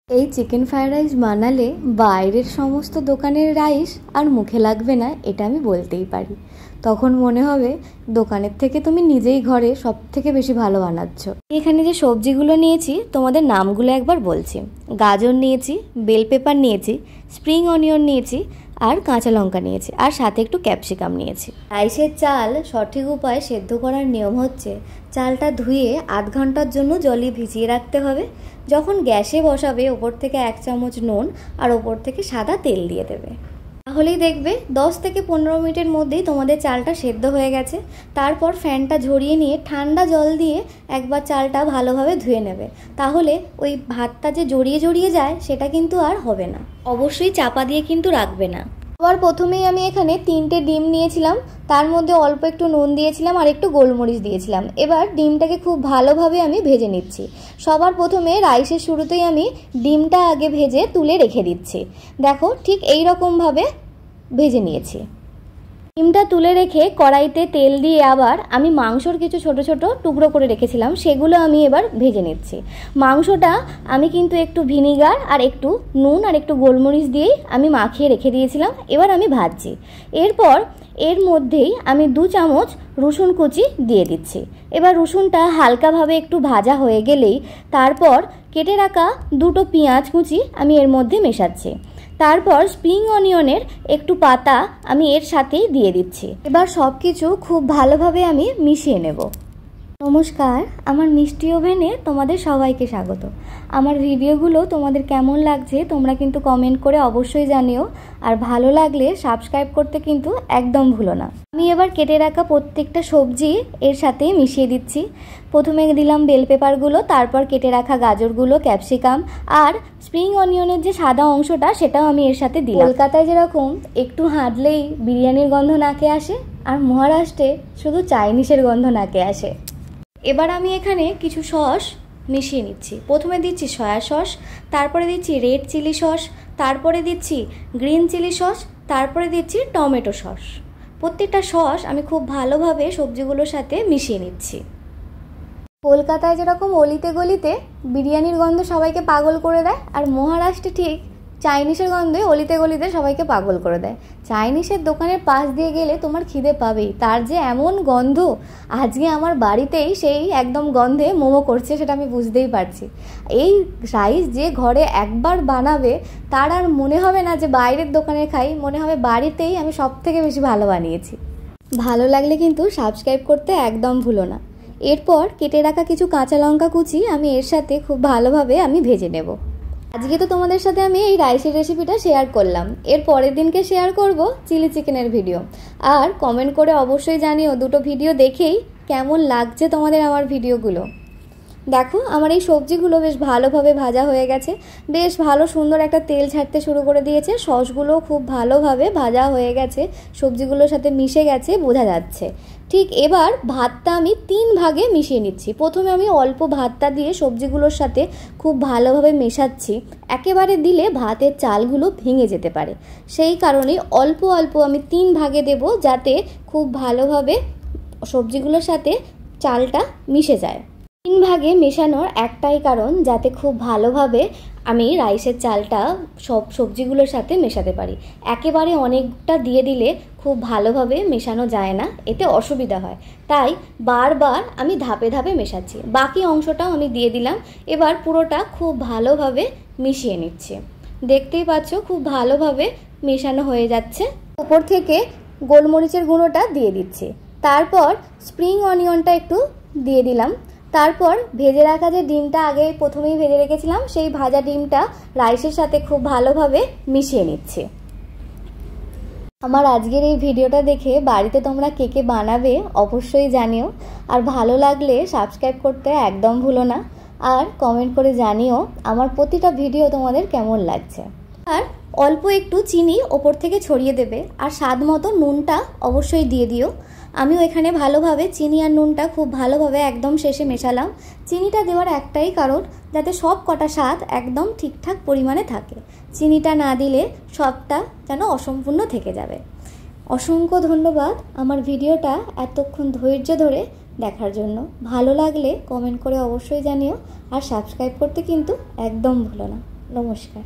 এই chicken fried rice বানালে বাইরের সমস্ত দোকানের রাইস আর মুখে লাগবে না, এটা আমি বলতেই পারি। তখন মনে হবে দোকানের থেকে তুমি নিজেই ঘরে সব থেকে বেশি ভালো বানাচ্ছ। এখানে যে সবজিগুলো নিয়েছি তোমাদের নামগুলো একবার বলছি। গাজর নিয়েছি, বেল পেপার নিয়েছি, স্প্রিং অনিয়ন নিয়েছি, আর কাঁচা লঙ্কা নিয়েছি, আর সাথে একটু ক্যাপসিকাম নিয়েছি। রাইসের চাল সঠিক উপায়ে সেদ্ধ করার নিয়ম হচ্ছে চালটা ধুয়ে আধ ঘন্টার জন্য জলে ভিজিয়ে রাখতে হবে। যখন গ্যাসে বসাবে ওপর থেকে 1 চামচ নুন আর ওপর থেকে সাদা তেল দিয়ে দেবে, তাহলেই দেখবে 10 থেকে 15 মিনিটের মধ্যেই তোমাদের চালটা সেদ্ধ হয়ে গেছে। তারপর ফ্যানটা ঝরিয়ে নিয়ে ঠান্ডা জল দিয়ে একবার চালটা ভালোভাবে ধুয়ে নেবে, তাহলে ওই ভাতটা যে জড়িয়ে জড়িয়ে যায় সেটা কিন্তু আর হবে না। অবশ্যই চাপা দিয়ে কিন্তু রাখবে না। আবার প্রথমেই আমি এখানে 3টে ডিম নিয়েছিলাম, তার মধ্যে অল্প একটু নুন দিয়েছিলাম আর একটু গোলমরিচ দিয়েছিলাম। এবার ডিমটাকে খুব ভালোভাবে আমি ভেজে নিচ্ছি। সবার প্রথমে রাইসের শুরুতেই আমি ডিমটা আগে ভেজে তুলে রেখে দিচ্ছি। দেখো ঠিক এই রকমভাবে ভেজে নিয়েছি। ডিমটা তুলে রেখে কড়াইতে তেল দিয়ে আবার আমি মাংসর কিছু ছোট ছোট টুকরো করে রেখেছিলাম, সেগুলো আমি এবার ভেজে নিচ্ছি। মাংসটা আমি কিন্তু একটু ভিনিগার আর একটু নুন আর একটু গোলমরিচ দিয়েই আমি মাখিয়ে রেখে দিয়েছিলাম। এবার আমি ভাজছি। এরপর এর মধ্যেই আমি 2 চামচ রসুন কুচি দিয়ে দিচ্ছি। এবার রসুনটা হালকাভাবে একটু ভাজা হয়ে গেলেই তারপর কেটে রাখা 2টো পেঁয়াজ কুচি আমি এর মধ্যে মেশাচ্ছি। তারপর স্প্রিং অনিয়নের একটু পাতা আমি এর সাথেই দিয়ে দিচ্ছি। এবার সব কিছু খুব ভালোভাবে আমি মিশিয়ে নেব। নমস্কার, আমার মিষ্টি ওভেনে তোমাদের সবাইকে স্বাগত। আমার ভিডিওগুলো তোমাদের কেমন লাগছে তোমরা কিন্তু কমেন্ট করে অবশ্যই জানিও, আর ভালো লাগলে সাবস্ক্রাইব করতে কিন্তু একদম ভুলো না। আমি এবার কেটে রাখা প্রত্যেকটা সবজি এর সাথেই মিশিয়ে দিচ্ছি। প্রথমে দিলাম বেল পেপারগুলো, তারপর কেটে রাখা গাজরগুলো, ক্যাপসিকাম আর স্প্রিং অনিয়নের যে সাদা অংশটা সেটাও আমি এর সাথে দিলাম। কলকাতায় যেরকম একটু হাঁটলেই বিরিয়ানির গন্ধ নাকে আসে, আর মহারাষ্ট্রে শুধু চাইনিজের গন্ধ নাকে আসে। এবার আমি এখানে কিছু সস মিশিয়ে নিচ্ছি। প্রথমে দিচ্ছি সয়া সস, তারপরে দিচ্ছি রেড চিলি সস, তারপরে দিচ্ছি গ্রিন চিলি সস, তারপরে দিচ্ছি টমেটো সস। প্রত্যেকটা সস আমি খুব ভালোভাবে সবজিগুলোর সাথে মিশিয়ে নিচ্ছি। কলকাতায় যেরকম অলিতে গলিতে বিরিয়ানির গন্ধ সবাইকে পাগল করে দেয়, আর মহারাষ্ট্রে ঠিক চাইনিজের গন্ধে অলিতে গলিতে সবাইকে পাগল করে দেয়। চাইনিজের দোকানের পাশ দিয়ে গেলে তোমার খিদে পাবেই, তার যে এমন গন্ধ। আজকে আমার বাড়িতেই সেই একদম গন্ধে মোমো করছে, সেটা আমি বুঝতেই পারছি। এই রাইস যে ঘরে একবার বানাবে তার আর মনে হবে না যে বাইরের দোকানে খাই, মনে হবে বাড়িতেই আমি সব থেকে বেশি ভালো বানিয়েছি। ভালো লাগলে কিন্তু সাবস্ক্রাইব করতে একদম ভুলো না। এরপর কেটে রাখা কিছু কাঁচা লঙ্কা কুচি আমি এর সাথে খুব ভালোভাবে আমি ভেজে নেব। আজকে তো তোমাদের সাথে আমি এই রাইসের রেসিপিটা শেয়ার করলাম, এর পরের দিনকে শেয়ার করব চিলি চিকেনের ভিডিও। আর কমেন্ট করে অবশ্যই জানিও দুটো ভিডিও দেখেই কেমন লাগছে তোমাদের আমার ভিডিওগুলো। দেখো আমার এই সবজিগুলো বেশ ভালোভাবে ভাজা হয়ে গেছে, বেশ ভালো সুন্দর একটা তেল ছাড়তে শুরু করে দিয়েছে। সসগুলো খুব ভালোভাবে ভাজা হয়ে গেছে, সবজিগুলোর সাথে মিশে গেছে বোঝা যাচ্ছে। ঠিক এবার ভাতটা আমি 3 ভাগে মিশিয়ে নিচ্ছি। প্রথমে আমি অল্প ভাতটা দিয়ে সবজিগুলোর সাথে খুব ভালোভাবে মেশাচ্ছি। একেবারে দিলে ভাতের চালগুলো ভেঙে যেতে পারে, সেই কারণেই অল্প অল্প আমি 3 ভাগে দেব, যাতে খুব ভালোভাবে সবজিগুলোর সাথে চালটা মিশে যায়। 3 ভাগে মেশানোর একটাই কারণ, যাতে খুব ভালোভাবে আমি রাইসের চালটা সব সবজিগুলোর সাথে মেশাতে পারি। একেবারে অনেকটা দিয়ে দিলে খুব ভালোভাবে মেশানো যায় না, এতে অসুবিধা হয়। তাই বারবার আমি ধাপে ধাপে মেশাচ্ছি। বাকি অংশটাও আমি দিয়ে দিলাম। এবার পুরোটা খুব ভালোভাবে মিশিয়ে নিচ্ছি। দেখতেই পাচ্ছ খুব ভালোভাবে মেশানো হয়ে যাচ্ছে। উপর থেকে গোলমরিচের গুঁড়োটা দিয়ে দিচ্ছি। তারপর স্প্রিং অনিয়নটা একটু দিয়ে দিলাম। তারপর ভেজে রাখা যে ডিমটা আগে প্রথমেই ভেজে রেখেছিলাম, সেই ভাজা ডিমটা রাইসের সাথে খুব ভালোভাবে মিশিয়ে নিচ্ছি। আমার আজকের এই ভিডিওটা দেখে বাড়িতে তোমরা কে কে বানাবে অবশ্যই জানিও, আর ভালো লাগলে সাবস্ক্রাইব করতে একদম ভুলো না, আর কমেন্ট করে জানিও আমার প্রতিটা ভিডিও তোমাদের কেমন লাগছে। আর অল্প একটু চিনি ওপর থেকে ছড়িয়ে দেবে, আর স্বাদ মতো নুনটা অবশ্যই দিয়ে দিও। আমিও এখানে ভালোভাবে চিনি আর নুনটা খুব ভালোভাবে একদম শেষে মেশালাম। চিনিটা দেওয়ার একটাই কারণ, যাতে সব কটা স্বাদ একদম ঠিকঠাক পরিমাণে থাকে। চিনিটা না দিলে সবটা যেন অসম্পূর্ণ থেকে যাবে। অসংখ্য ধন্যবাদ আমার ভিডিওটা এতক্ষণ ধৈর্য ধরে দেখার জন্য। ভালো লাগলে কমেন্ট করে অবশ্যই জানিও, আর সাবস্ক্রাইব করতে কিন্তু একদম ভুলো না। নমস্কার।